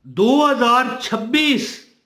2026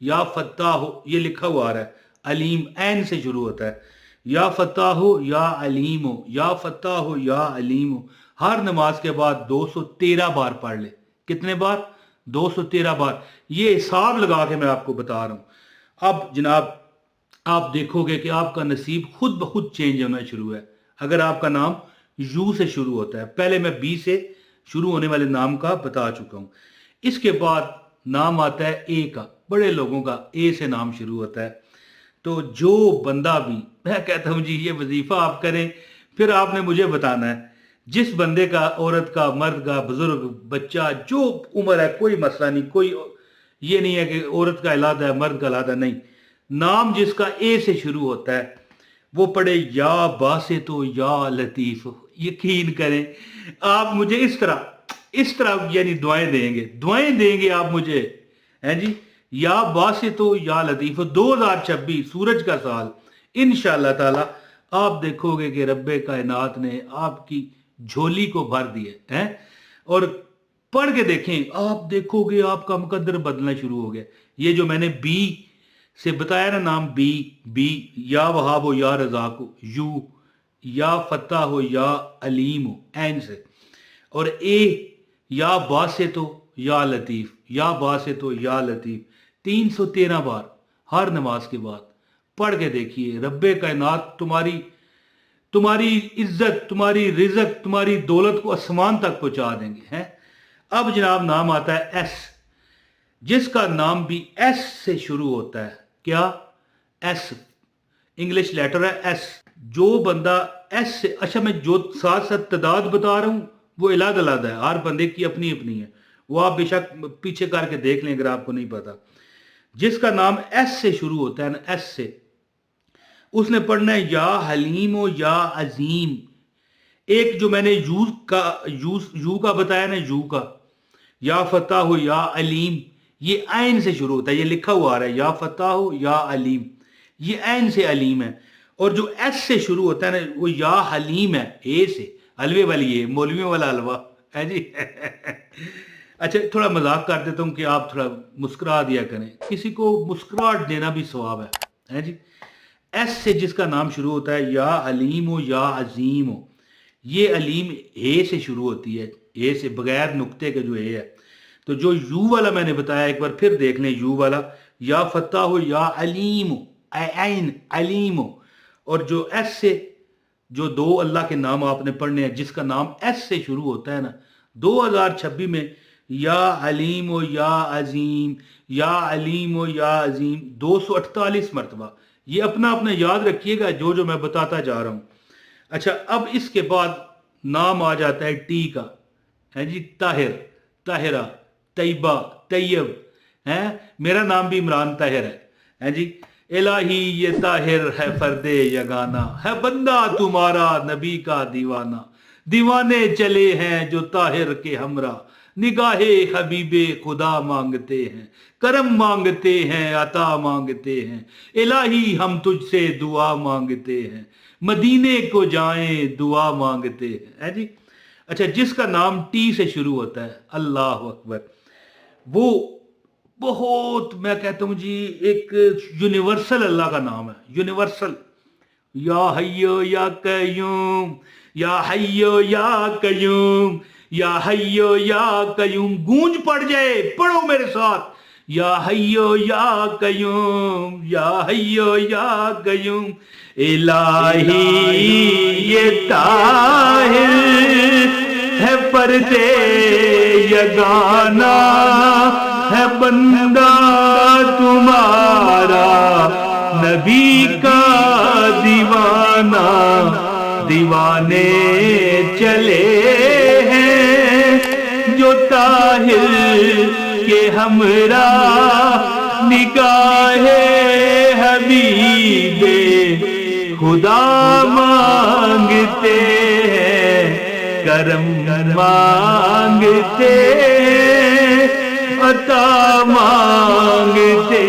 یا فتاح یہ لکھا ہوا آ رہا ہے, علیم عین سے شروع ہوتا ہے, یا فتاح یا علیم, یا فتاح یا علیم. ہر نماز کے بعد 213 بار پڑھ لے. کتنے بار؟ 213 بار. یہ حساب لگا کے میں آپ کو بتا رہا ہوں. اب جناب آپ دیکھو گے کہ آپ کا نصیب خود بخود چینج ہونا شروع ہے. اگر آپ کا نام یو سے شروع ہوتا ہے, پہلے میں بی سے شروع ہونے والے نام کا بتا چکا ہوں. اس کے بعد نام آتا ہے اے کا, بڑے لوگوں کا اے سے نام شروع ہوتا ہے. تو جو بندہ بھی, میں کہتا ہوں جی یہ وظیفہ آپ کریں, پھر آپ نے مجھے بتانا ہے جس بندے کا, عورت کا, مرد کا, بزرگ, بچہ, جو عمر ہے, کوئی مسئلہ نہیں, کوئی یہ نہیں ہے کہ عورت کا علیحدہ ہے مرد کا علیحدہ نہیں, نام جس کا اے سے شروع ہوتا ہے وہ پڑھے یا باسط یا لطیف. یقین کریں آپ مجھے اس طرح یعنی دعائیں دیں گے آپ مجھے, ہیں جی, یا باسط یا لطیف. 2026 سورج کا سال انشاءاللہ تعالی آپ دیکھو گے کہ رب کائنات نے آپ کی جھولی کو بھر دیا ہے. اور پڑھ کے دیکھیں, آپ دیکھو گے آپ کا مقدر بدلنا شروع ہو گیا. یہ جو میں نے بی سے بتایا نا نام, بی یا وہاب ہو یا رزاق ہو, یو یا فتح ہو یا علیم ہو عین سے, اور اے یا باسط ہو یا لطیف, یا باسط ہو یا لطیف. 313 بار ہر نماز کے بعد پڑھ کے دیکھیے. رب کائنات تمہاری عزت, تمہاری رزق, تمہاری دولت کو آسمان تک پہنچا دیں گے ہیں. اب جناب نام آتا ہے ایس. جس کا نام بھی ایس سے شروع ہوتا ہے, کیا؟ ایس, انگلش لیٹر ہے ایس. جو بندہ ایس سے, اچھا میں جو ساتھ ساتھ تعداد بتا رہا ہوں وہ علیحدہ ہے, ہر بندے کی اپنی اپنی ہے, وہ آپ بے شک پیچھے کر کے دیکھ لیں اگر آپ کو نہیں پتا. جس کا نام ایس سے شروع ہوتا ہے نا, ایس سے, اس نے پڑھنا ہے یا حلیم و یا عظیم. ایک جو میں نے یو کا بتایا نا, یو کا, یا فتح ہو یا علیم, یہ عین سے شروع ہوتا ہے, یہ لکھا ہوا آ رہا ہے یا فتح ہو یا علیم, یہ عین سے علیم ہے. اور جو ایس سے شروع ہوتا ہے نا وہ یا حلیم ہے, اے سے, حلوے والی ہے, مولویوں والا حلوہ ہے جی. اچھا تھوڑا مذاق کر دیتا ہوں کہ آپ تھوڑا مسکرا دیا کریں, کسی کو مسکراہٹ دینا بھی ثواب ہے جی. ایس سے جس کا نام شروع ہوتا ہے یا علیم ہو یا عظیم ہو, یہ علیم اے سے شروع ہوتی ہے, اے سے بغیر نقطے کے جو اے ہے. تو جو یو والا میں نے بتایا ایک بار پھر دیکھ لیں, یو والا یا فتح ہو یا علیم ہو, عین علیم ہو. اور جو ایس سے جو دو اللہ کے نام آپ نے پڑھنے ہیں, جس کا نام ایس سے شروع ہوتا ہے نا, 2026 میں یا علیم و یا عظیم, یا علیم و یا عظیم 248 مرتبہ. یہ اپنا یاد رکھیے گا جو میں بتاتا جا رہا ہوں. اچھا اب اس کے بعد نام آ جاتا ہے ٹی کا, ہے جی, طاہر, طاہرہ, طیبہ, طیب. میرا نام بھی عمران طاہر ہے جی. الہی یہ طاہر ہے فرد یگانہ, ہے بندہ تمہارا نبی کا دیوانہ. دیوانے چلے ہیں جو طاہر کے ہمراہ, نگاہ حبیب خدا مانگتے ہیں, کرم مانگتے ہیں, عطا مانگتے ہیں. الہی ہم تجھ سے دعا مانگتے ہیں, مدینے کو جائیں دعا مانگتے ہیں جی. اچھا جس کا نام ٹی سے شروع ہوتا ہے, اللہ اکبر, وہ بہت, میں کہتا ہوں جی, ایک یونیورسل اللہ کا نام ہے, یونیورسل. یا حیو یا قیوم, یا حیو یا قیوم, یا حیو یا قیوم. گونج پڑ جائے, پڑھو میرے ساتھ, یا حیو یا قیوم, یا حیو یا قیوم. الہی یہ طاہر ہے فرد یگانہ, ہے بندہ تمہارا نبی کا دیوانہ. دیوانے چلے ہیں جو طاہر کے ہمراہ, نگاہ حبیب خدا مانگتے ہیں, کرم مانگتے ہیں, عطا مانگتے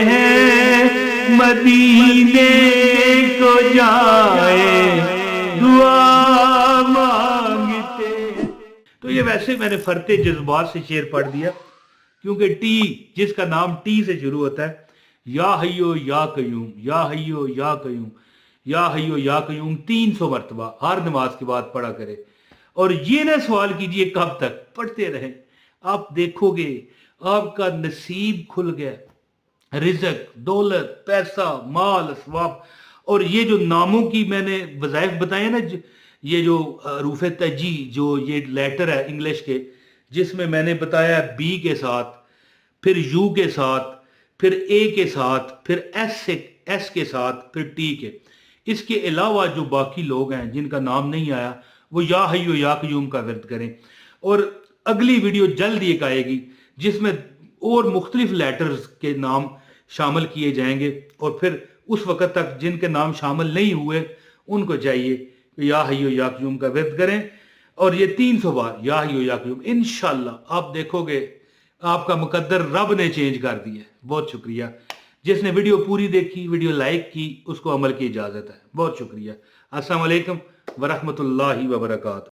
ہیں, مدینے کو جائیں دعا مانگتے. تو یہ ویسے میں نے فرتے جذبات سے شعر پڑھ دیا, کیونکہ ٹی جس کا نام ٹی سے شروع ہوتا ہے، یا حیو یا قیوم، یا حیو یا قیوم، یا حیو یا قیوم 300 مرتبہ ہر نماز کے بعد پڑھا کرے۔ اور یہ نہ سوال کیجئے کب تک، پڑھتے رہیں، آپ دیکھو گے آپ کا نصیب کھل گیا، رزق، دولت، پیسہ، مال، اسباب۔ اور یہ جو ناموں کی میں نے وظائف بتائے نا، یہ جو حروف تجی، جو یہ لیٹر ہے انگلش کے، جس میں میں نے بتایا بی کے ساتھ، پھر یو کے ساتھ، پھر اے کے ساتھ، پھر ایس کے ساتھ، پھر ٹی کے۔ اس کے علاوہ جو باقی لوگ ہیں جن کا نام نہیں آیا، وہ یا حیو یا قیوم کا ورد کریں۔ اور اگلی ویڈیو جلد ایک آئے گی جس میں اور مختلف لیٹرز کے نام شامل کیے جائیں گے، اور پھر اس وقت تک جن کے نام شامل نہیں ہوئے ان کو چاہیے کہ یا حیو یا قیوم کا ورد کریں، اور یہ 300 بار یا حیو یا قیوم۔ انشاءاللہ آپ دیکھو گے آپ کا مقدر رب نے چینج کر دیا ہے۔ بہت شکریہ۔ جس نے ویڈیو پوری دیکھی، ویڈیو لائک کی، اس کو عمل کی اجازت ہے۔ بہت شکریہ۔ السلام علیکم ورحمۃ اللہ وبرکاتہ۔